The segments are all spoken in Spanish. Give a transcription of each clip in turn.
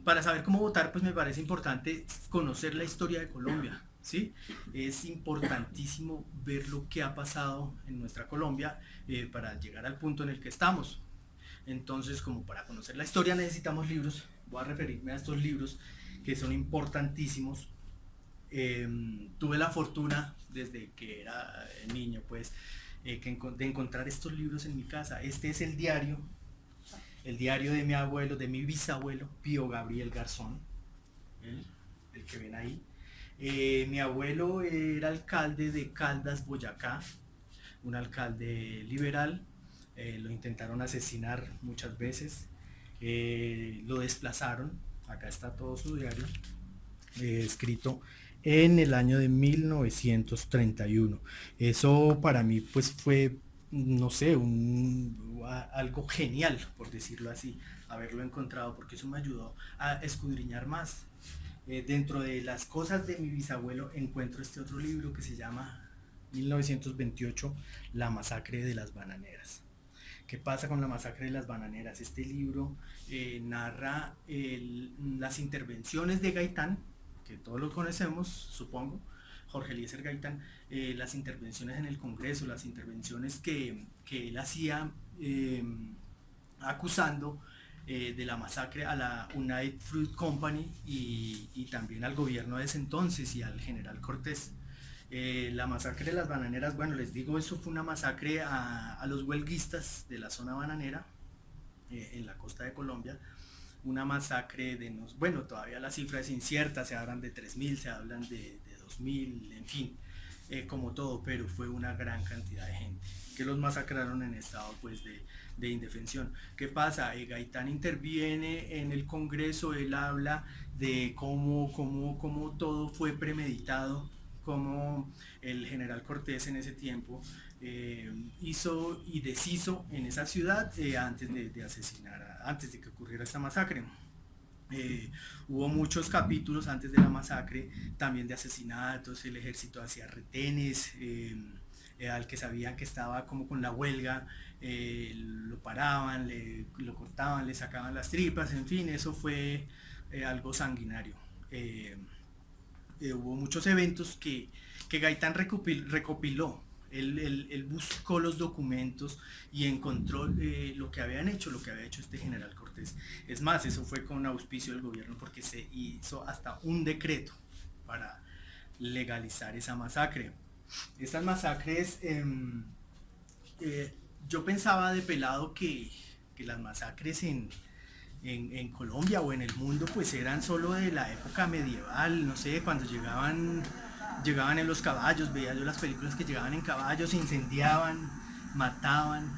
para saber cómo votar, pues me parece importante conocer la historia de Colombia, ¿sí? Es importantísimo ver lo que ha pasado en nuestra Colombia para llegar al punto en el que estamos. Entonces, como para conocer la historia necesitamos libros, voy a referirme a estos libros que son importantísimos. Tuve la fortuna desde que era niño, pues, de encontrar estos libros en mi casa. Este es el diario de mi abuelo, de mi bisabuelo, Pío Gabriel Garzón, el que ven ahí. Mi abuelo era alcalde de Caldas, Boyacá, un alcalde liberal. Lo intentaron asesinar muchas veces, lo desplazaron. Acá está todo su diario, escrito en el año de 1931. Eso para mí pues fue, no sé, algo genial, por decirlo así, haberlo encontrado, porque eso me ayudó a escudriñar más. Dentro de las cosas de mi bisabuelo encuentro este otro libro que se llama 1928, La masacre de las bananeras. ¿Qué pasa con la masacre de las bananeras? Este libro narra las intervenciones de Gaitán, que todos lo conocemos, supongo, Jorge Eliezer Gaitán, las intervenciones en el Congreso, las intervenciones que él hacía acusando de la masacre a la United Fruit Company y también al gobierno de ese entonces y al general Cortés. La masacre de las bananeras, bueno, les digo, eso fue una masacre a los huelguistas de la zona bananera en la costa de Colombia. Una masacre de, bueno, todavía la cifra es incierta, se hablan de 3.000, se hablan de 2.000, en fin, como todo, pero fue una gran cantidad de gente que los masacraron en estado pues de indefensión. ¿Qué pasa? Gaitán interviene en el Congreso, él habla de cómo todo fue premeditado, como el general Cortés en ese tiempo hizo y deshizo en esa ciudad antes de asesinar, antes de que ocurriera esta masacre. Hubo muchos capítulos antes de la masacre, también de asesinatos, el ejército hacía retenes, al que sabían que estaba como con la huelga, lo paraban, lo cortaban, le sacaban las tripas, en fin, eso fue algo sanguinario. Hubo muchos eventos que Gaitán recopiló. Él buscó los documentos y encontró lo que habían hecho, lo que había hecho este general Cortés. Es más, eso fue con auspicio del gobierno porque se hizo hasta un decreto para legalizar esa masacre. Estas masacres, yo pensaba de pelado que las masacres en Colombia o en el mundo pues eran solo de la época medieval, no sé, cuando llegaban en los caballos, veía yo las películas que llegaban en caballos, incendiaban, mataban,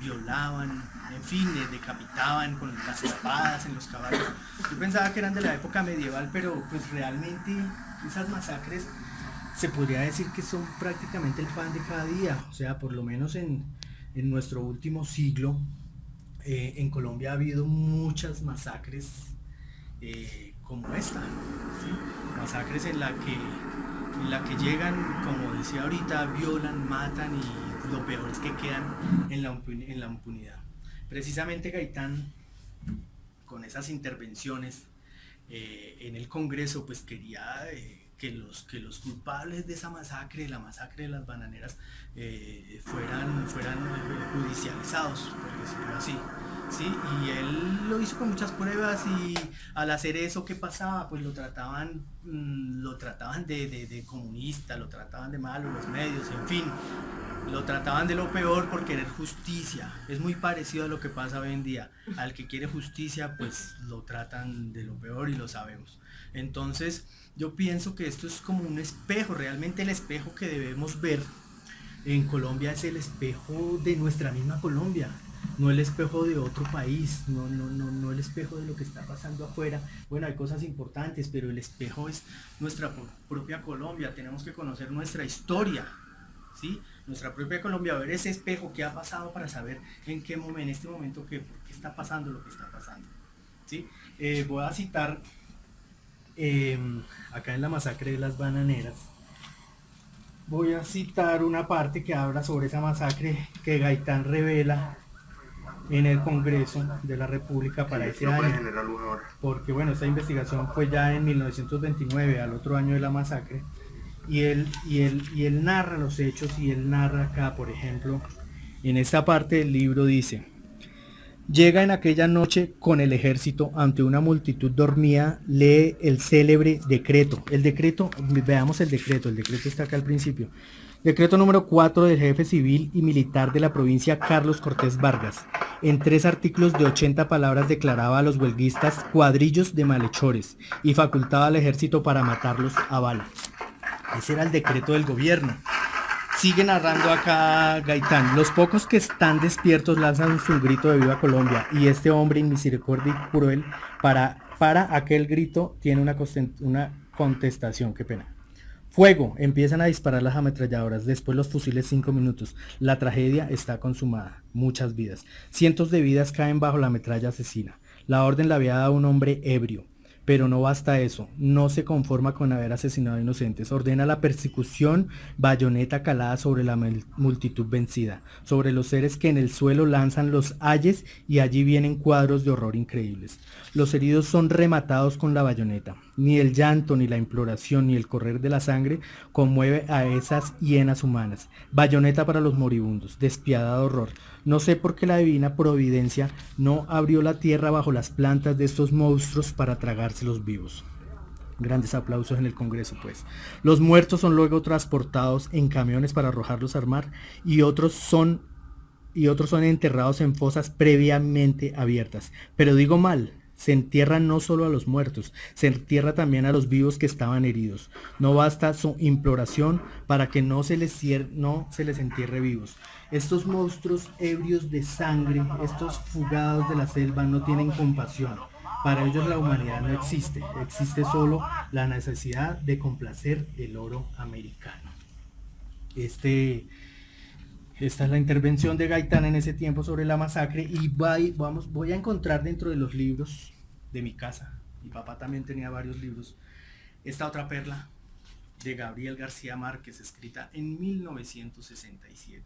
violaban, en fin, decapitaban con las espadas en los caballos. Yo pensaba que eran de la época medieval, pero pues realmente esas masacres se podría decir que son prácticamente el pan de cada día, o sea, por lo menos en nuestro último siglo en Colombia ha habido muchas masacres como esta, ¿sí? Masacres en la que llegan, como decía ahorita, violan, matan y lo peor es que quedan en la impunidad. Precisamente Gaitán, con esas intervenciones en el Congreso, pues quería que los culpables de esa masacre, la masacre de las bananeras, fueran judicializados, por decirlo así. Sí, y él lo hizo con muchas pruebas y al hacer eso, ¿qué pasaba? Pues lo trataban de comunista, lo trataban de malo los medios, en fin, lo trataban de lo peor por querer justicia. Es muy parecido a lo que pasa hoy en día. Al que quiere justicia, pues lo tratan de lo peor y lo sabemos. Entonces, yo pienso que esto es como un espejo, realmente el espejo que debemos ver en Colombia es el espejo de nuestra misma Colombia, no el espejo de otro país, no el espejo de lo que está pasando afuera. Bueno, hay cosas importantes, pero el espejo es nuestra propia Colombia, tenemos que conocer nuestra historia, ¿sí? Nuestra propia Colombia, ver ese espejo que ha pasado para saber en este momento, por qué está pasando lo que está pasando, ¿sí? Voy a citar eh, acá en la masacre de las bananeras, voy a citar una parte que habla sobre esa masacre que Gaitán revela en el Congreso de la República para ese año, porque bueno, esta investigación fue ya en 1929, al otro año de la masacre, y él narra los hechos, y él narra acá, por ejemplo, en esta parte del libro dice: llega en aquella noche con el ejército ante una multitud dormida, lee el célebre decreto. El decreto, veamos el decreto está acá al principio. Decreto número 4 del jefe civil y militar de la provincia Carlos Cortés Vargas. En 3 artículos de 80 palabras declaraba a los huelguistas cuadrillos de malhechores y facultaba al ejército para matarlos a bala. Ese era el decreto del gobierno. Sigue narrando acá Gaitán: los pocos que están despiertos lanzan su grito de viva Colombia, y este hombre inmisericordia y cruel para aquel grito tiene una contestación, qué pena. Fuego, empiezan a disparar las ametralladoras, después los fusiles 5 minutos. La tragedia está consumada, muchas vidas. Cientos de vidas caen bajo la metralla asesina. La orden la había dado un hombre ebrio. Pero no basta eso, no se conforma con haber asesinado a inocentes, ordena la persecución, bayoneta calada sobre la multitud vencida, sobre los seres que en el suelo lanzan los ayes, y allí vienen cuadros de horror increíbles. Los heridos son rematados con la bayoneta. Ni el llanto, ni la imploración, ni el correr de la sangre conmueve a esas hienas humanas. Bayoneta para los moribundos, despiadado horror. No sé por qué la divina providencia no abrió la tierra bajo las plantas de estos monstruos para tragárselos vivos. Grandes aplausos en el Congreso, pues. Los muertos son luego transportados en camiones para arrojarlos al mar, y otros son enterrados en fosas previamente abiertas. Pero digo mal, se entierra no solo a los muertos, se entierra también a los vivos que estaban heridos. No basta su imploración para que no se les entierre vivos. Estos monstruos ebrios de sangre, estos fugados de la selva, no tienen compasión. Para ellos la humanidad no existe, existe solo la necesidad de complacer el oro americano. Esta es la intervención de Gaitán en ese tiempo sobre la masacre, y voy a encontrar dentro de los libros de mi casa, mi papá también tenía varios libros, esta otra perla de Gabriel García Márquez, escrita en 1967.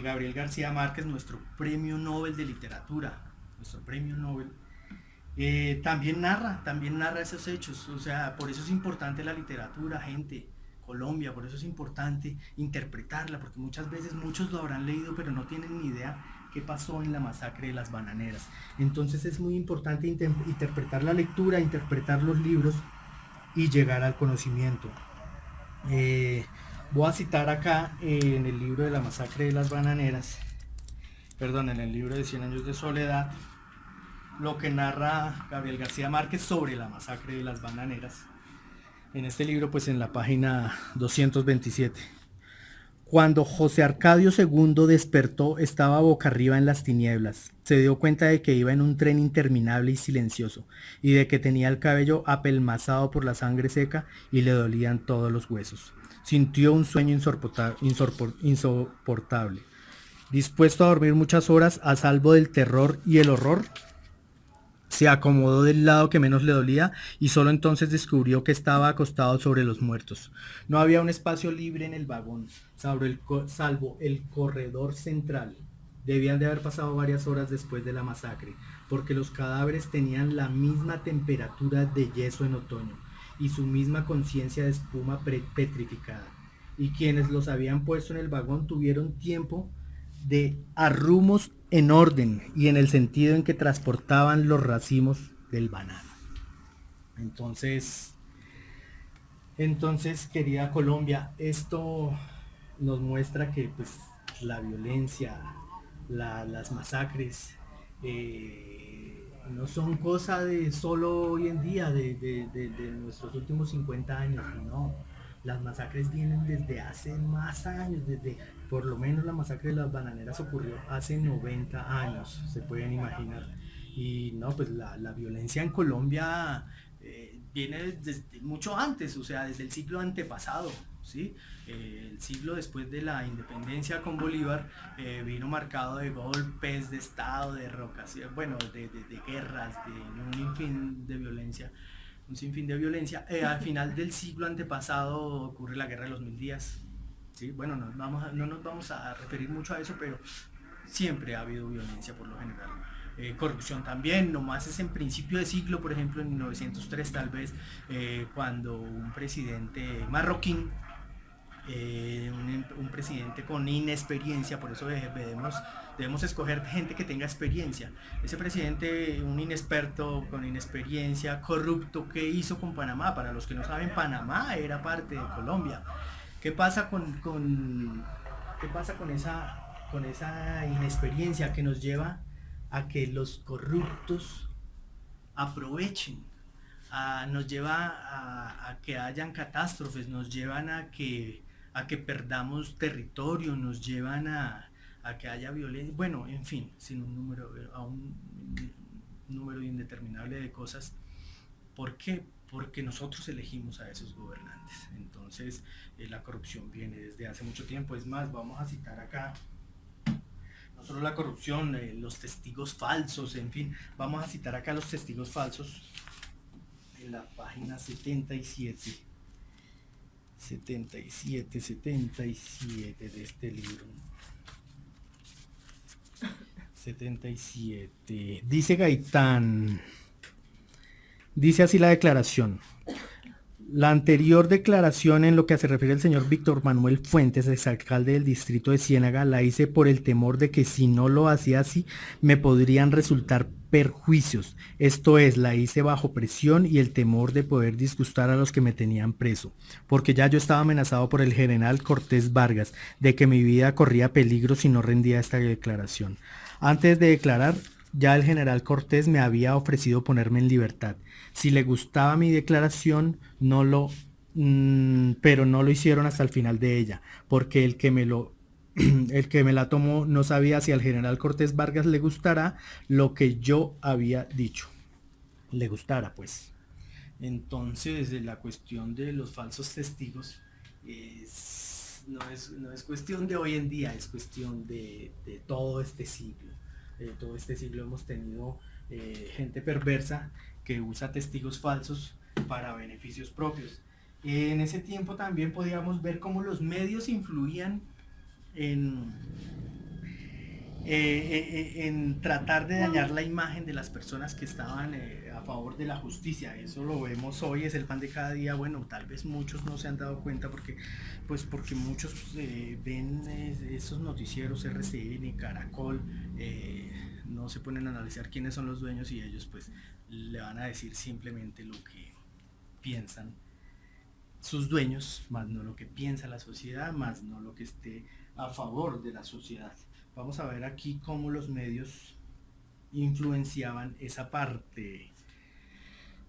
Gabriel García Márquez, nuestro premio Nobel de literatura, nuestro premio Nobel, también narra esos hechos. O sea, por eso es importante la literatura, gente. Colombia, por eso es importante interpretarla, porque muchas veces muchos lo habrán leído pero no tienen ni idea qué pasó en la masacre de las bananeras. Entonces es muy importante interpretar la lectura, interpretar los libros y llegar al conocimiento. Voy a citar acá en el libro de la masacre de las bananeras, en el libro de 100 años de soledad, lo que narra Gabriel García Márquez sobre la masacre de las bananeras. En este libro, pues en la página 227. Cuando José Arcadio II despertó, estaba boca arriba en las tinieblas. Se dio cuenta de que iba en un tren interminable y silencioso, y de que tenía el cabello apelmazado por la sangre seca y le dolían todos los huesos. Sintió un sueño insoportable. Dispuesto a dormir muchas horas a salvo del terror y el horror, se acomodó del lado que menos le dolía, y solo entonces descubrió que estaba acostado sobre los muertos. No había un espacio libre en el vagón, salvo el corredor central. Debían de haber pasado varias horas después de la masacre, porque los cadáveres tenían la misma temperatura de yeso en otoño, y su misma conciencia de espuma petrificada. Y quienes los habían puesto en el vagón tuvieron tiempo de arrumos en orden y en el sentido en que transportaban los racimos del banano. Entonces, querida Colombia, esto nos muestra que pues la violencia, las masacres, no son cosa de solo hoy en día, de nuestros últimos 50 años, no. Las masacres vienen desde hace más años, desde por lo menos la masacre de las bananeras ocurrió hace 90 años, se pueden imaginar. Y no, pues la violencia en Colombia viene desde mucho antes, o sea, desde el siglo antepasado, ¿sí? El siglo después de la independencia con Bolívar vino marcado de golpes de estado, de derrocación, bueno, de guerras, de un sinfín de violencia. Al final del siglo antepasado ocurre la guerra de los 1000 días. ¿Sí? Bueno, no nos vamos a referir mucho a eso, pero siempre ha habido violencia por lo general. Corrupción también, nomás es en principio de siglo, por ejemplo en 1903 tal vez, cuando un presidente marroquín, un presidente con inexperiencia, por eso debemos escoger gente que tenga experiencia. Ese presidente, un inexperto con inexperiencia, corrupto, ¿qué hizo con Panamá? Para los que no saben, Panamá era parte de Colombia. ¿Qué pasa qué pasa con esa inexperiencia que nos lleva a que los corruptos aprovechen? Nos lleva a que hayan catástrofes, nos llevan a que perdamos territorio, nos llevan a que haya violencia, bueno, en fin, sin un número, a un número indeterminable de cosas. ¿Por qué? Porque nosotros elegimos a esos gobernantes. Entonces, la corrupción viene desde hace mucho tiempo. Es más, vamos a citar acá no solo la corrupción, los testigos falsos, en fin, vamos a citar acá los testigos falsos en la página 77 de este libro. 77. Dice Gaitán, dice así la declaración. La anterior declaración en lo que se refiere al señor Víctor Manuel Fuentes, exalcalde del distrito de Ciénaga, la hice por el temor de que si no lo hacía así, me podrían resultar perjuicios. Esto es, la hice bajo presión y el temor de poder disgustar a los que me tenían preso, porque ya yo estaba amenazado por el general Cortés Vargas, de que mi vida corría peligro si no rendía esta declaración. Antes de declarar, ya el general Cortés me había ofrecido ponerme en libertad. Si le gustaba mi declaración, pero no lo hicieron hasta el final de ella, porque el que me la tomó no sabía si al general Cortés Vargas le gustará lo que yo había dicho. Le gustara, pues. Entonces, la cuestión de los falsos testigos no es cuestión de hoy en día, es cuestión de todo este siglo. Todo este siglo hemos tenido gente perversa que usa testigos falsos para beneficios propios. En ese tiempo también podíamos ver cómo los medios influían en, en tratar de dañar la imagen de las personas que estaban a favor de la justicia. Eso lo vemos hoy, es el pan de cada día. Bueno, tal vez muchos no se han dado cuenta porque muchos ven esos noticieros RCN, Caracol, no se ponen a analizar quiénes son los dueños y ellos pues le van a decir simplemente lo que piensan sus dueños, más no lo que piensa la sociedad, más no lo que esté a favor de la sociedad. Vamos a ver aquí cómo los medios influenciaban esa parte.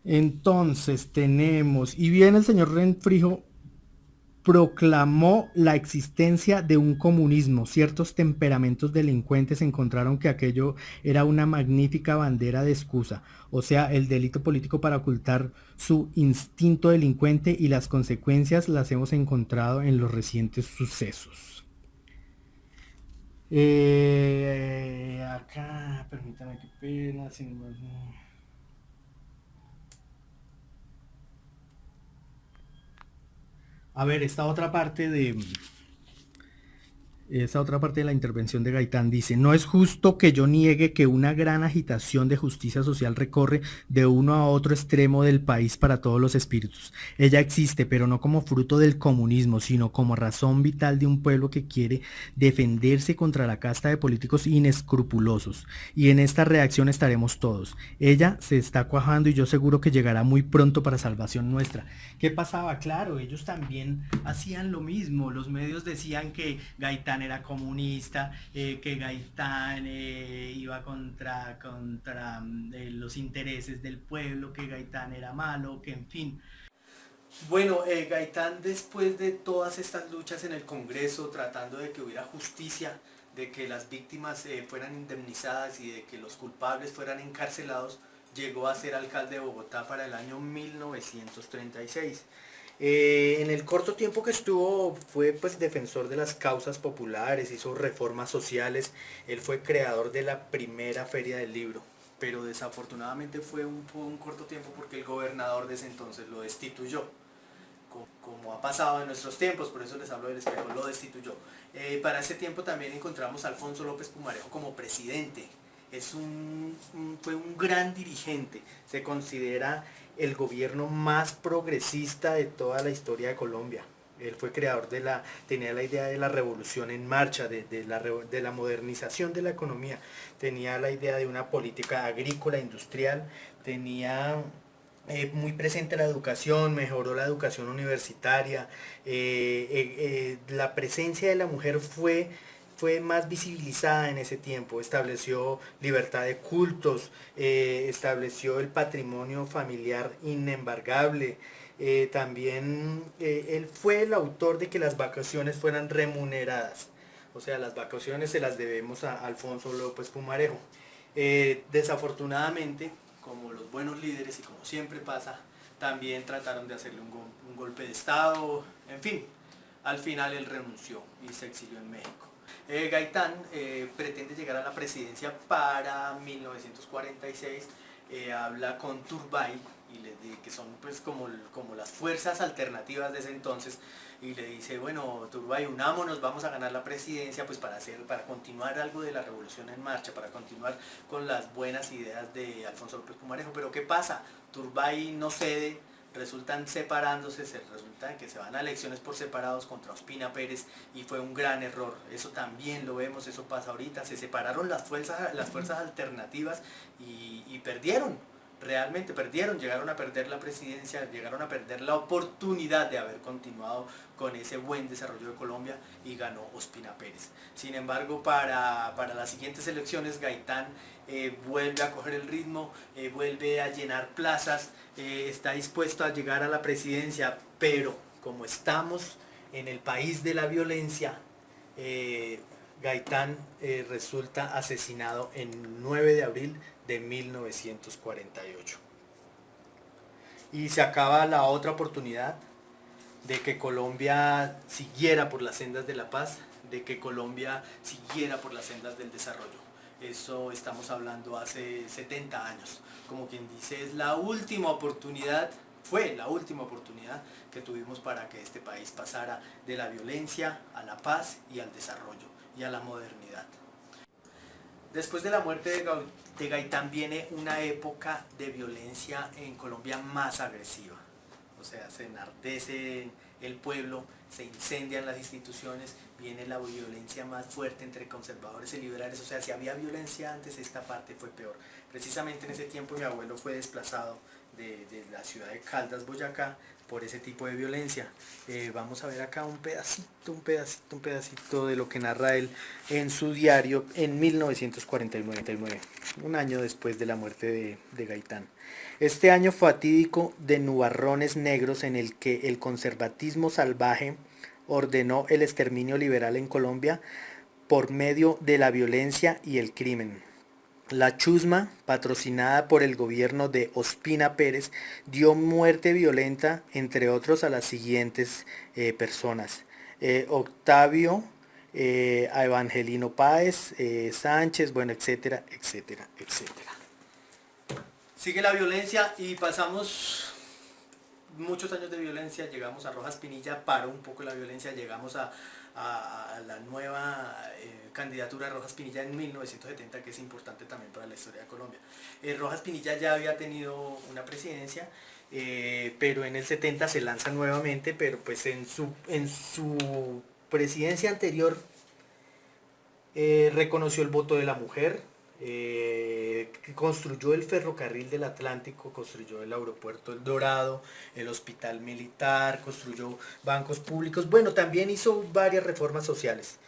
Entonces tenemos, y bien el señor Renfrijo proclamó la existencia de un comunismo. Ciertos temperamentos delincuentes encontraron que aquello era una magnífica bandera de excusa, o sea, el delito político para ocultar su instinto delincuente, y las consecuencias las hemos encontrado en los recientes sucesos. Acá, permítame, qué pena, a ver, esa otra parte de la intervención de Gaitán dice: no es justo que yo niegue que una gran agitación de justicia social recorre de uno a otro extremo del país para todos los espíritus. Ella existe, pero no como fruto del comunismo, sino como razón vital de un pueblo que quiere defenderse contra la casta de políticos inescrupulosos. Y en esta reacción estaremos todos. Ella se está cuajando y yo seguro que llegará muy pronto para salvación nuestra. ¿Qué pasaba? Claro, ellos también hacían lo mismo. Los medios decían que Gaitán era comunista, que Gaitán iba contra los intereses del pueblo, que Gaitán era malo, que en fin. Bueno, Gaitán, después de todas estas luchas en el Congreso, tratando de que hubiera justicia, de que las víctimas fueran indemnizadas y de que los culpables fueran encarcelados, llegó a ser alcalde de Bogotá para el año 1936. En el corto tiempo que estuvo fue pues defensor de las causas populares, hizo reformas sociales, él fue creador de la primera feria del libro, pero desafortunadamente fue un corto tiempo porque el gobernador de ese entonces lo destituyó. como ha pasado en nuestros tiempos, por eso les hablo del espejo, lo destituyó. Para ese tiempo también encontramos a Alfonso López Pumarejo como presidente. Fue un gran dirigente, se considera el gobierno más progresista de toda la historia de Colombia. Él fue creador tenía la idea de la revolución en marcha, de la modernización de la economía, tenía la idea de una política agrícola, industrial, tenía muy presente la educación, mejoró la educación universitaria, la presencia de la mujer fue más visibilizada en ese tiempo, estableció libertad de cultos, estableció el patrimonio familiar inembargable, también él fue el autor de que las vacaciones fueran remuneradas, o sea, las vacaciones se las debemos a Alfonso López Pumarejo. Desafortunadamente, como los buenos líderes y como siempre pasa, también trataron de hacerle un golpe de estado, en fin, al final él renunció y se exilió en México. Gaitán pretende llegar a la presidencia para 1946, habla con Turbay, que son pues como las fuerzas alternativas de ese entonces, y le dice, bueno, Turbay, unámonos, vamos a ganar la presidencia pues para continuar algo de la revolución en marcha, para continuar con las buenas ideas de Alfonso López Pumarejo. Pero ¿qué pasa? Turbay no cede, resultan separándose, resulta que se van a elecciones por separados contra Ospina Pérez, y fue un gran error. Eso también lo vemos, eso pasa ahorita, se separaron las fuerzas alternativas y perdieron. Realmente perdieron, llegaron a perder la presidencia, llegaron a perder la oportunidad de haber continuado con ese buen desarrollo de Colombia, y ganó Ospina Pérez. Sin embargo, para las siguientes elecciones, Gaitán vuelve a coger el ritmo, vuelve a llenar plazas, está dispuesto a llegar a la presidencia, pero como estamos en el país de la violencia, Gaitán resulta asesinado en 9 de abril de 1948. Y se acaba la otra oportunidad de que Colombia siguiera por las sendas de la paz, de que Colombia siguiera por las sendas del desarrollo. Eso estamos hablando hace 70 años. Como quien dice, es la última oportunidad, fue la última oportunidad que tuvimos para que este país pasara de la violencia a la paz y al desarrollo y a la modernidad. Después de la muerte de Gaitán viene una época de violencia en Colombia más agresiva. O sea, se enardece el pueblo, se incendian las instituciones, viene la violencia más fuerte entre conservadores y liberales. O sea, si había violencia antes, esta parte fue peor. Precisamente en ese tiempo mi abuelo fue desplazado de la ciudad de Caldas, Boyacá, por ese tipo de violencia. Vamos a ver acá un pedacito de lo que narra él en su diario en 1949, un año después de la muerte de Gaitán. Este año fatídico de nubarrones negros en el que el conservatismo salvaje ordenó el exterminio liberal en Colombia por medio de la violencia y el crimen. La chusma, patrocinada por el gobierno de Ospina Pérez, dio muerte violenta, entre otros, a las siguientes personas. Octavio, a Evangelino Páez, Sánchez, bueno, etcétera, etcétera, etcétera. Sigue la violencia y pasamos muchos años de violencia, llegamos a Rojas Pinilla, paró un poco la violencia, llegamos a la nueva candidatura de Rojas Pinilla en 1970, que es importante también para la historia de Colombia. Rojas Pinilla ya había tenido una presidencia, pero en el 70 se lanza nuevamente, pero pues en su presidencia anterior reconoció el voto de la mujer, construyó el ferrocarril del Atlántico, construyó el aeropuerto El Dorado, el hospital militar, construyó bancos públicos, bueno, también hizo varias reformas sociales.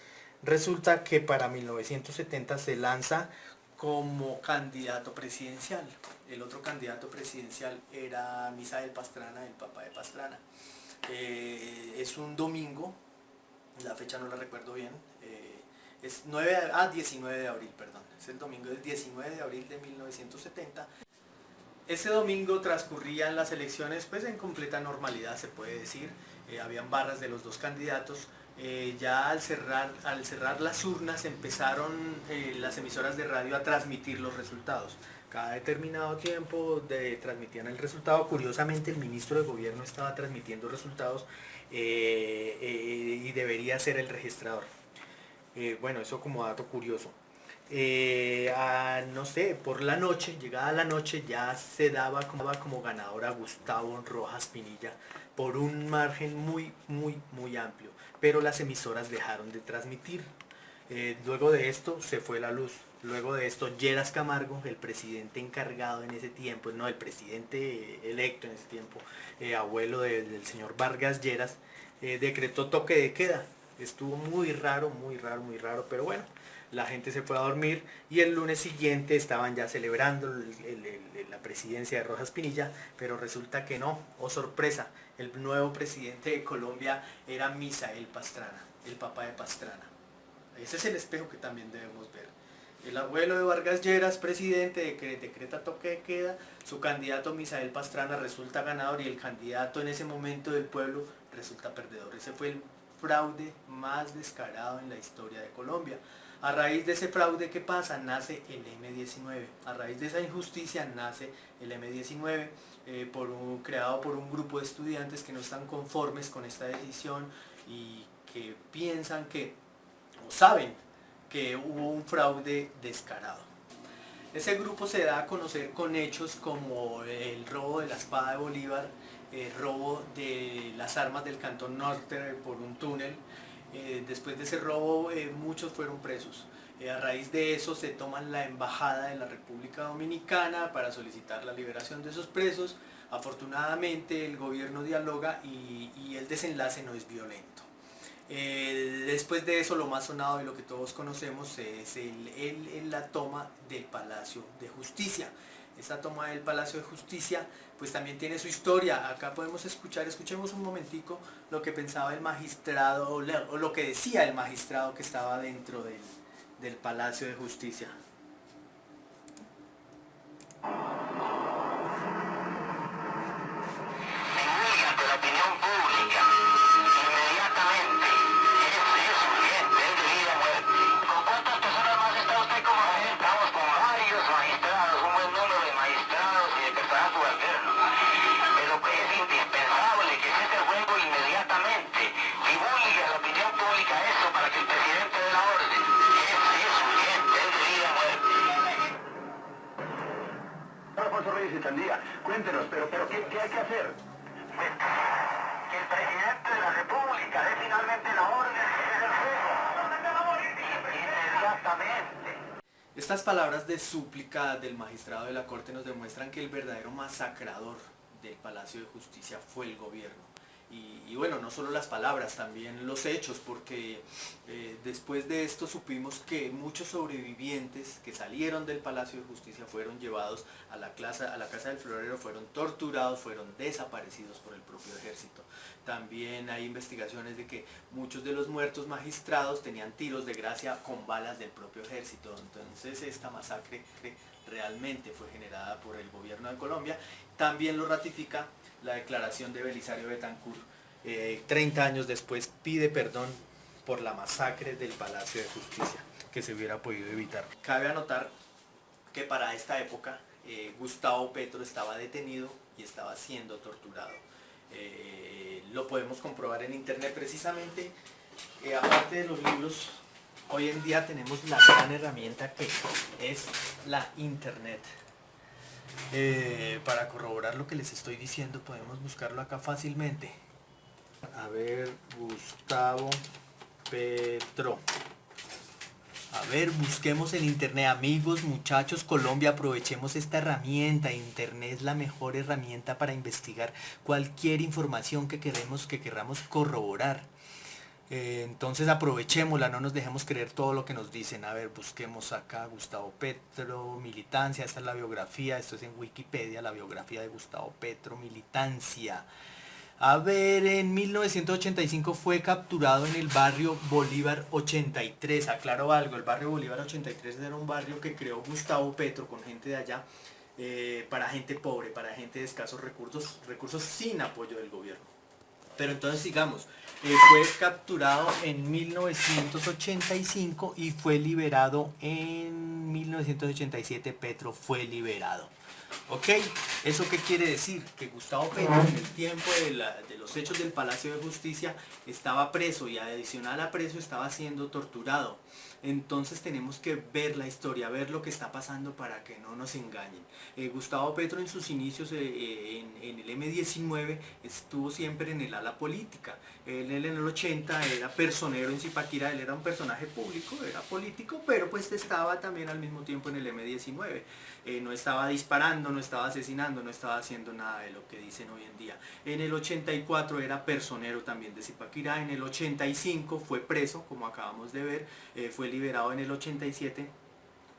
Resulta que para 1970 se lanza como candidato presidencial. El otro candidato presidencial era Misael Pastrana, el papá de Pastrana. Es un domingo, la fecha no la recuerdo bien, es 19 de abril, perdón. Es el domingo del 19 de abril de 1970. Ese domingo transcurrían las elecciones pues en completa normalidad, se puede decir. Habían barras de los dos candidatos. Ya al cerrar las urnas empezaron las emisoras de radio a transmitir los resultados. Cada determinado tiempo transmitían el resultado. Curiosamente el ministro de gobierno estaba transmitiendo resultados y debería ser el registrador. Bueno, eso como dato curioso. No sé, por la noche, llegada la noche, ya se daba como ganador a Gustavo Rojas Pinilla por un margen muy, muy, muy amplio. Pero las emisoras dejaron de transmitir. Luego de esto se fue la luz. Luego de esto, Lleras Camargo, el presidente encargado en ese tiempo, no, el presidente electo en ese tiempo, abuelo del señor Vargas Lleras, decretó toque de queda. Estuvo muy raro, muy raro, muy raro, pero bueno, la gente se fue a dormir y el lunes siguiente estaban ya celebrando la presidencia de Rojas Pinilla, pero resulta que no, oh sorpresa, el nuevo presidente de Colombia era Misael Pastrana, el papá de Pastrana. Ese es el espejo que también debemos ver. El abuelo de Vargas Lleras, presidente, que decreta toque de queda, su candidato Misael Pastrana resulta ganador y el candidato en ese momento del pueblo resulta perdedor. Ese fue el fraude más descarado en la historia de Colombia. A raíz de ese fraude, ¿qué pasa? Nace el M-19. A raíz de esa injusticia nace el M-19, creado por un grupo de estudiantes que no están conformes con esta decisión y que piensan que, o saben, que hubo un fraude descarado. Ese grupo se da a conocer con hechos como el robo de la espada de Bolívar, el robo de las armas del Cantón Norte por un túnel. Después de ese robo muchos fueron presos. A raíz de eso se toman la embajada de la República Dominicana para solicitar la liberación de esos presos. Afortunadamente el gobierno dialoga y el desenlace no es violento. Después de eso lo más sonado y lo que todos conocemos es la toma del Palacio de Justicia. Esta toma del Palacio de Justicia pues también tiene su historia. Acá podemos escuchemos un momentico lo que pensaba el magistrado o lo que decía el magistrado que estaba dentro del Palacio de Justicia. Cuéntenos, pero ¿qué hay que hacer? Pues, que el presidente de la República dé finalmente la orden de cese el fuego. Inmediatamente. Estas palabras de súplica del magistrado de la Corte nos demuestran que el verdadero masacrador del Palacio de Justicia fue el gobierno. Y bueno, no solo las palabras, también los hechos, porque después de esto supimos que muchos sobrevivientes que salieron del Palacio de Justicia fueron llevados a la Casa del Florero, fueron torturados, fueron desaparecidos por el propio ejército. También hay investigaciones de que muchos de los muertos magistrados tenían tiros de gracia con balas del propio ejército. Entonces esta masacre realmente fue generada por el gobierno de Colombia. También lo ratifica la declaración de Belisario Betancur. 30 años después pide perdón por la masacre del Palacio de Justicia, que se hubiera podido evitar. Cabe anotar que para esta época Gustavo Petro estaba detenido y estaba siendo torturado. Lo podemos comprobar en internet precisamente. Aparte de los libros, hoy en día tenemos la gran herramienta que es la internet. Para corroborar lo que les estoy diciendo podemos buscarlo acá fácilmente. A ver, Gustavo Petro. A ver, busquemos en internet. Amigos, muchachos, Colombia, aprovechemos esta herramienta. Internet es la mejor herramienta para investigar cualquier información que querramos corroborar. Entonces aprovechémosla, no nos dejemos creer todo lo que nos dicen. A ver, busquemos acá Gustavo Petro, militancia, esta es la biografía, esto es en Wikipedia, la biografía de Gustavo Petro, militancia. A ver, en 1985 fue capturado en el barrio Bolívar 83. Aclaro algo, el barrio Bolívar 83 era un barrio que creó Gustavo Petro con gente de allá, para gente pobre, para gente de escasos recursos sin apoyo del gobierno. Pero entonces sigamos. Fue capturado en 1985 y fue liberado en 1987. Petro fue liberado. ¿Ok? ¿Eso qué quiere decir? Que Gustavo Petro en el tiempo de los hechos del Palacio de Justicia estaba preso y adicional a preso estaba siendo torturado. Entonces tenemos que ver la historia, ver lo que está pasando para que no nos engañen. Gustavo Petro en sus inicios en el M-19 estuvo siempre en el ala política. Él en el 80 era personero en Zipaquirá, él era un personaje público, era político, pero pues estaba también al mismo tiempo en el M-19. No estaba disparando, no estaba asesinando, no estaba haciendo nada de lo que dicen hoy en día. En el 84 era personero también de Zipaquirá, en el 85 fue preso, como acabamos de ver, fue liberado en el 87.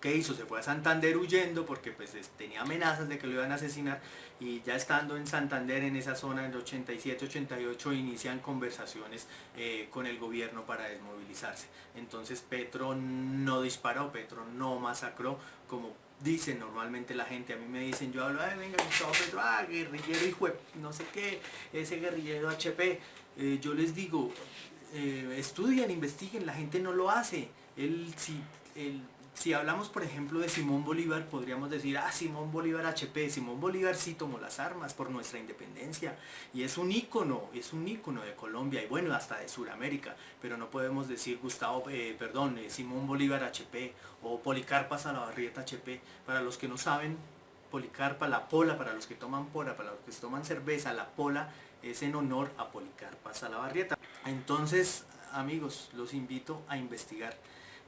¿Qué hizo? Se fue a Santander huyendo porque pues tenía amenazas de que lo iban a asesinar, y ya estando en Santander, en esa zona, en el 87-88, inician conversaciones con el gobierno para desmovilizarse. Entonces Petro no disparó, Petro no masacró, como dicen normalmente la gente. A mí me dicen, yo hablo, ay, venga, Gustavo Petro, guerrillero hijo de no sé qué, ese guerrillero HP. Yo les digo, estudien, investiguen, la gente no lo hace. Si hablamos, por ejemplo, de Simón Bolívar, podríamos decir, Simón Bolívar HP, Simón Bolívar sí tomó las armas por nuestra independencia y es un ícono de Colombia y bueno, hasta de Sudamérica, pero no podemos decir Simón Bolívar HP o Policarpa Salabarrieta HP. Para los que no saben, Policarpa, la pola, para los que toman pola, para los que toman cerveza, la pola es en honor a Policarpa Salabarrieta. Entonces, amigos, los invito a investigar.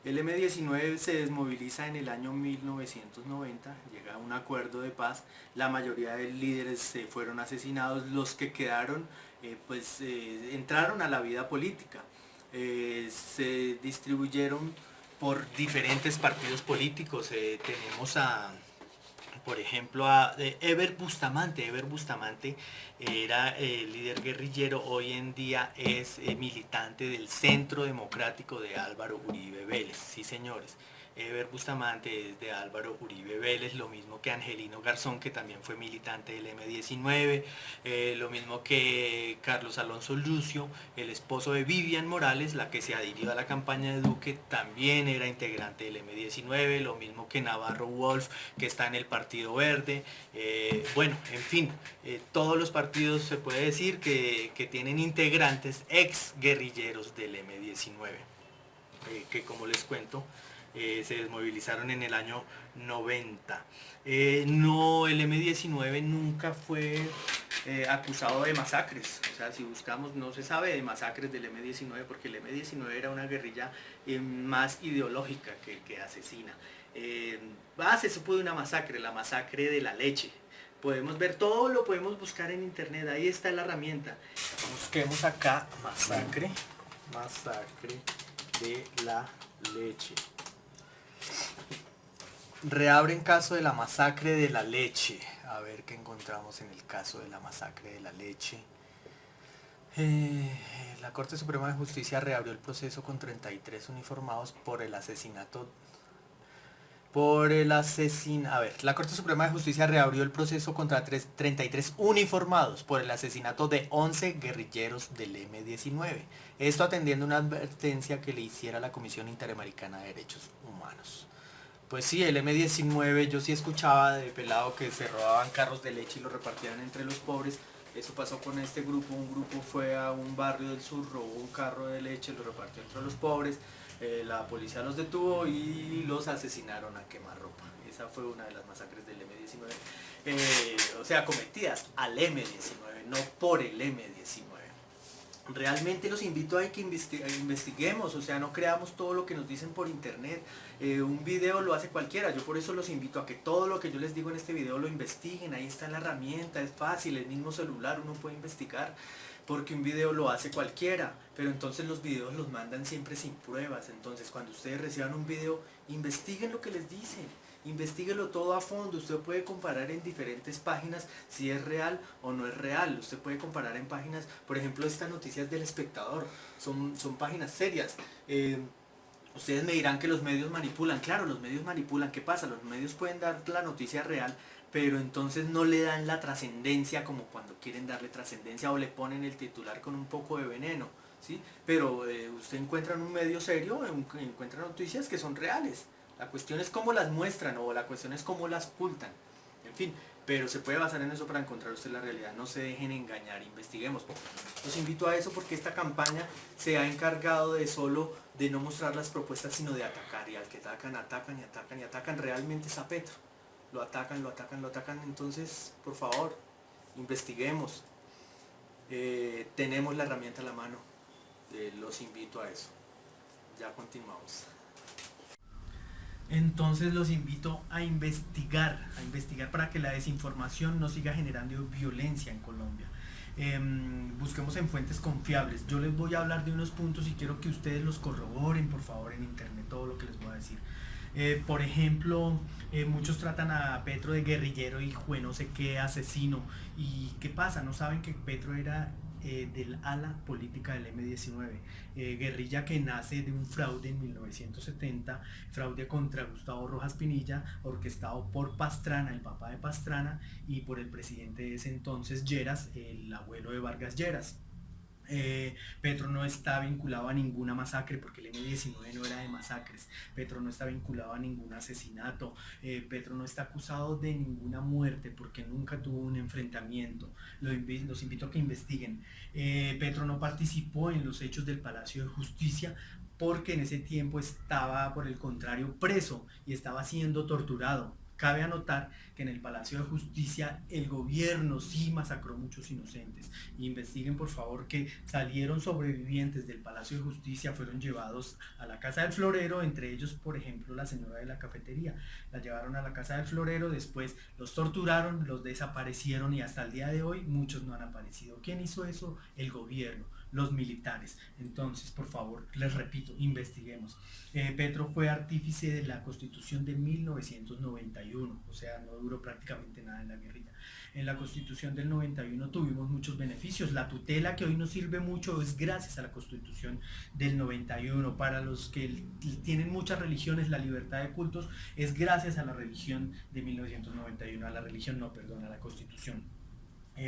El M-19 se desmoviliza en el año 1990, llega a un acuerdo de paz, la mayoría de líderes fueron asesinados, los que quedaron entraron a la vida política, se distribuyeron por diferentes partidos políticos. Tenemos por ejemplo, a Eber Bustamante. Eber Bustamante era el líder guerrillero, hoy en día es militante del Centro Democrático de Álvaro Uribe Vélez. Sí, señores. Eber Bustamante es de Álvaro Uribe Vélez, lo mismo que Angelino Garzón, que también fue militante del M-19, lo mismo que Carlos Alonso Lucio, el esposo de Vivian Morales, la que se adhirió a la campaña de Duque, también era integrante del M-19, lo mismo que Navarro Wolf, que está en el Partido Verde. Bueno, en fin, todos los partidos se puede decir que tienen integrantes ex guerrilleros del M-19, que como les cuento, se desmovilizaron en el año 90. No, el M-19 nunca fue acusado de masacres. O sea, si buscamos, no se sabe de masacres del M-19 porque el M-19 era una guerrilla más ideológica que asesina. Se supo de una masacre, la masacre de la leche. Podemos ver todo, lo podemos buscar en internet, ahí está la herramienta. Busquemos acá masacre de la leche. Reabren caso de la masacre de la leche. A ver qué encontramos en el caso de la masacre de la leche. La Corte Suprema de Justicia reabrió el proceso con 33 uniformados por el asesinato. La Corte Suprema de Justicia reabrió el proceso contra 33 uniformados por el asesinato de 11 guerrilleros del M-19. Esto atendiendo una advertencia que le hiciera la Comisión Interamericana de Derechos Humanos. Pues sí, el M-19, yo sí escuchaba de pelado que se robaban carros de leche y los repartían entre los pobres. Eso pasó con este grupo. Un grupo fue a un barrio del sur, robó un carro de leche, lo repartió entre los pobres. La policía los detuvo y los asesinaron a quemarropa. Esa fue una de las masacres del M-19. O sea, cometidas al M-19, no por el M-19. Realmente los invito a que investiguemos, o sea, no creamos todo lo que nos dicen por internet. Un video lo hace cualquiera, yo por eso los invito a que todo lo que yo les digo en este video lo investiguen. Ahí está la herramienta, es fácil, el mismo celular uno puede investigar, porque un video lo hace cualquiera, pero entonces los videos los mandan siempre sin pruebas. Entonces cuando ustedes reciban un video, investiguen lo que les dicen. Investíguelo todo a fondo. Usted puede comparar en diferentes páginas si es real o no es real. Usted puede comparar en páginas, por ejemplo, estas noticias del Espectador, son páginas serias. Ustedes me dirán que los medios manipulan. Claro, los medios manipulan. ¿Qué pasa? Los medios pueden dar la noticia real, pero entonces no le dan la trascendencia como cuando quieren darle trascendencia o le ponen el titular con un poco de veneno, ¿sí? Pero usted encuentra en un medio serio, encuentra noticias que son reales. La cuestión es cómo las muestran o la cuestión es cómo las ocultan. En fin, pero se puede basar en eso para encontrar usted la realidad. No se dejen engañar, investiguemos. Los invito a eso porque esta campaña se ha encargado de de no mostrar las propuestas, sino de atacar. Y al que atacan, atacan y atacan y atacan. Realmente es a Petro. Lo atacan, lo atacan, lo atacan. Entonces, por favor, investiguemos. Tenemos la herramienta a la mano. Los invito a eso. Ya continuamos. Entonces los invito a investigar para que la desinformación no siga generando violencia en Colombia. Busquemos en fuentes confiables. Yo les voy a hablar de unos puntos y quiero que ustedes los corroboren, por favor, en internet, todo lo que les voy a decir. Por ejemplo, muchos tratan a Petro de guerrillero y jue no sé qué, asesino. ¿Y qué pasa? No saben que Petro era del ala política del M-19, guerrilla que nace de un fraude en 1970, fraude contra Gustavo Rojas Pinilla, orquestado por Pastrana, el papá de Pastrana, y por el presidente de ese entonces, Lleras, el abuelo de Vargas Lleras. Petro no está vinculado a ninguna masacre porque el M-19 no era de masacres. Petro no está vinculado a ningún asesinato. Petro no está acusado de ninguna muerte porque nunca tuvo un enfrentamiento. Los invito a que investiguen. Petro no participó en los hechos del Palacio de Justicia porque en ese tiempo estaba, por el contrario, preso y estaba siendo torturado. Cabe anotar que en el Palacio de Justicia el gobierno sí masacró muchos inocentes. Investiguen, por favor, que salieron sobrevivientes del Palacio de Justicia, fueron llevados a la Casa del Florero, entre ellos, por ejemplo, la señora de la cafetería. La llevaron a la Casa del Florero, después los torturaron, los desaparecieron y hasta el día de hoy muchos no han aparecido. ¿Quién hizo eso? El gobierno, los militares. Entonces, por favor, les repito, investiguemos. Petro fue artífice de la Constitución de 1991, o sea, no duró prácticamente nada en la guerrilla. En la Constitución del 91 tuvimos muchos beneficios. La tutela que hoy nos sirve mucho es gracias a la Constitución del 91. Para los que tienen muchas religiones, la libertad de cultos es gracias a la religión de 1991, a la Constitución.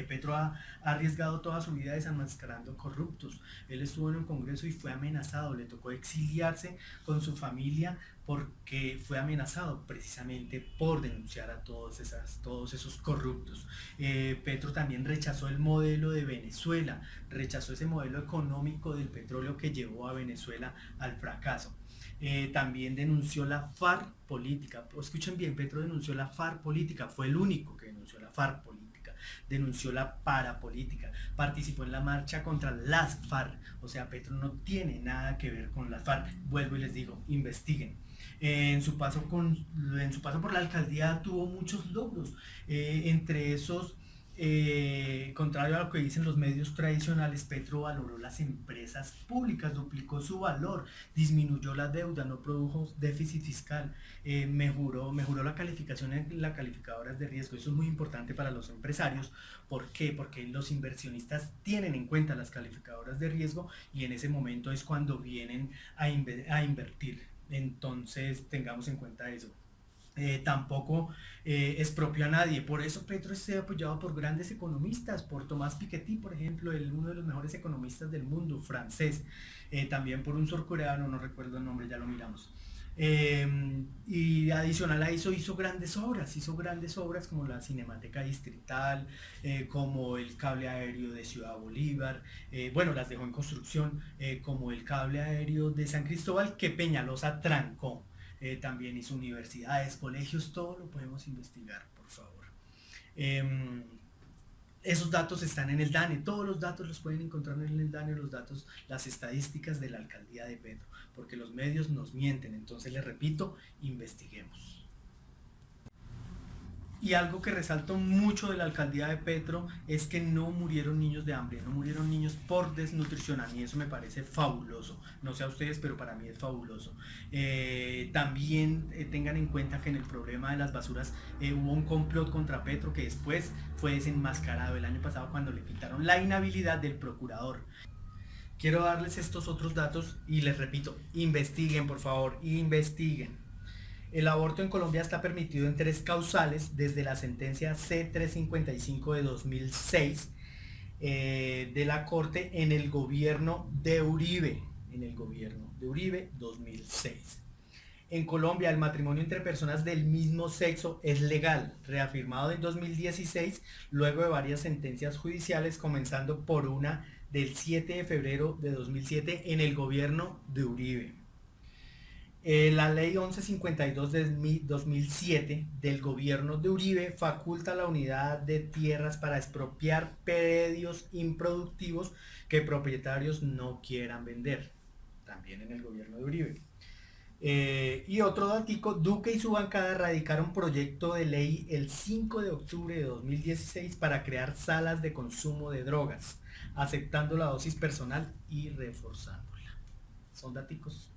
Petro ha arriesgado toda su vida desenmascarando corruptos. Él estuvo en un congreso y fue amenazado, le tocó exiliarse con su familia porque fue amenazado precisamente por denunciar a todos esos corruptos. Petro también rechazó el modelo de Venezuela, rechazó ese modelo económico del petróleo que llevó a Venezuela al fracaso. También denunció la FARC política. Escuchen bien, Petro denunció la FARC política, fue el único que denunció la FARC política. Denunció la parapolítica, participó en la marcha contra las FARC, o sea, Petro no tiene nada que ver con las FARC. Vuelvo y les digo, investiguen. En su paso por la alcaldía tuvo muchos logros, entre esos, contrario a lo que dicen los medios tradicionales, Petro valoró las empresas públicas, duplicó su valor, disminuyó la deuda, no produjo déficit fiscal, mejoró la calificación en las calificadoras de riesgo. Eso es muy importante para los empresarios. ¿Por qué? Porque los inversionistas tienen en cuenta las calificadoras de riesgo y en ese momento es cuando vienen a invertir. Entonces tengamos en cuenta eso. Tampoco expropió a nadie. Por eso Petro es apoyado por grandes economistas, por Tomás Piketty, por ejemplo, uno de los mejores economistas del mundo, francés. También por un surcoreano, no recuerdo el nombre, ya lo miramos. Y adicional a eso hizo grandes obras como la Cinemateca Distrital, como el cable aéreo de Ciudad Bolívar, bueno, las dejó en construcción, como el cable aéreo de San Cristóbal que Peñalosa trancó. También hizo universidades, colegios, todo lo podemos investigar, por favor. Esos datos están en el DANE, todos los datos los pueden encontrar en el DANE, las estadísticas de la alcaldía de Petro, porque los medios nos mienten. Entonces les repito, investiguemos. Y algo que resalto mucho de la alcaldía de Petro es que no murieron niños de hambre, no murieron niños por desnutrición. A mí eso me parece fabuloso. No sé a ustedes, pero para mí es fabuloso. También tengan en cuenta que en el problema de las basuras hubo un complot contra Petro que después fue desenmascarado el año pasado cuando le quitaron la inhabilidad del procurador. Quiero darles estos otros datos y les repito, investiguen, por favor, investiguen. El aborto en Colombia está permitido en tres causales desde la sentencia C-355 de 2006 de la Corte en el gobierno de Uribe, 2006. En Colombia el matrimonio entre personas del mismo sexo es legal, reafirmado en 2016 luego de varias sentencias judiciales, comenzando por una del 7 de febrero de 2007 en el gobierno de Uribe. La ley 1152 de 2007 del gobierno de Uribe faculta la unidad de tierras para expropiar predios improductivos que propietarios no quieran vender, también en el gobierno de Uribe. Y otro datico, Duque y su bancada radicaron proyecto de ley el 5 de octubre de 2016 para crear salas de consumo de drogas, aceptando la dosis personal y reforzándola. Son daticos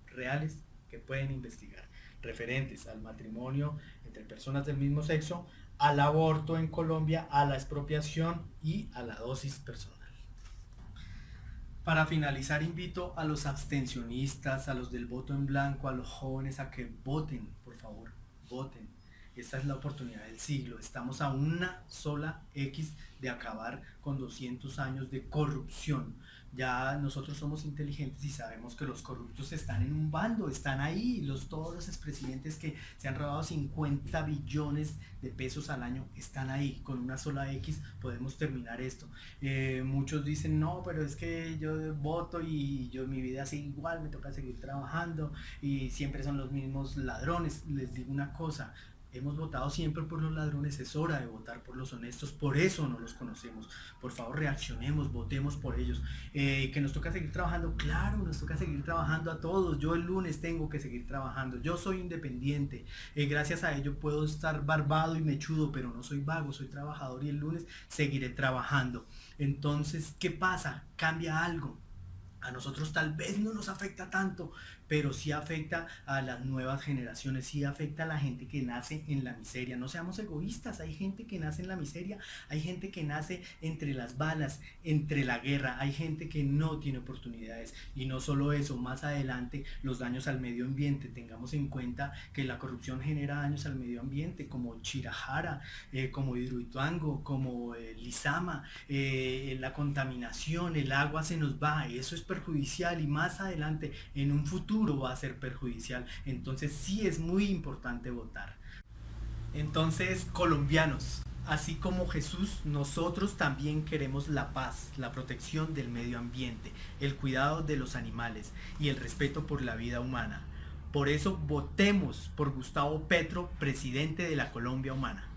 reales que pueden investigar, referentes al matrimonio entre personas del mismo sexo, al aborto en Colombia, a la expropiación y a la dosis personal. Para finalizar, invito a los abstencionistas, a los del voto en blanco, a los jóvenes a que voten, por favor, voten. Esta es la oportunidad del siglo. Estamos a una sola X de acabar con 200 años de corrupción. Ya nosotros somos inteligentes y sabemos que los corruptos están en un bando, están ahí. Todos los expresidentes que se han robado 50 billones de pesos al año están ahí. Con una sola X podemos terminar esto. Muchos dicen, no, pero es que yo voto y mi vida sigue igual, me toca seguir trabajando y siempre son los mismos ladrones. Les digo una cosa. Hemos votado siempre por los ladrones, es hora de votar por los honestos, por eso no los conocemos. Por favor, reaccionemos, votemos por ellos. Que nos toca seguir trabajando, claro, nos toca seguir trabajando a todos. Yo el lunes tengo que seguir trabajando, yo soy independiente, gracias a ello puedo estar barbado y mechudo, pero no soy vago, soy trabajador y el lunes seguiré trabajando. Entonces, ¿qué pasa? Cambia algo. A nosotros tal vez no nos afecta tanto, pero sí afecta a las nuevas generaciones, sí afecta a la gente que nace en la miseria. No seamos egoístas, hay gente que nace en la miseria, hay gente que nace entre las balas, entre la guerra, hay gente que no tiene oportunidades. Y no solo eso, más adelante los daños al medio ambiente. Tengamos en cuenta que la corrupción genera daños al medio ambiente, como Chirajara, como Hidroituango, como Lizama, la contaminación, el agua se nos va, eso es perjudicial y más adelante en un futuro va a ser perjudicial. Entonces sí es muy importante votar. Entonces, colombianos, así como Jesús, nosotros también queremos la paz, la protección del medio ambiente, el cuidado de los animales y el respeto por la vida humana. Por eso votemos por Gustavo Petro, presidente de la Colombia Humana.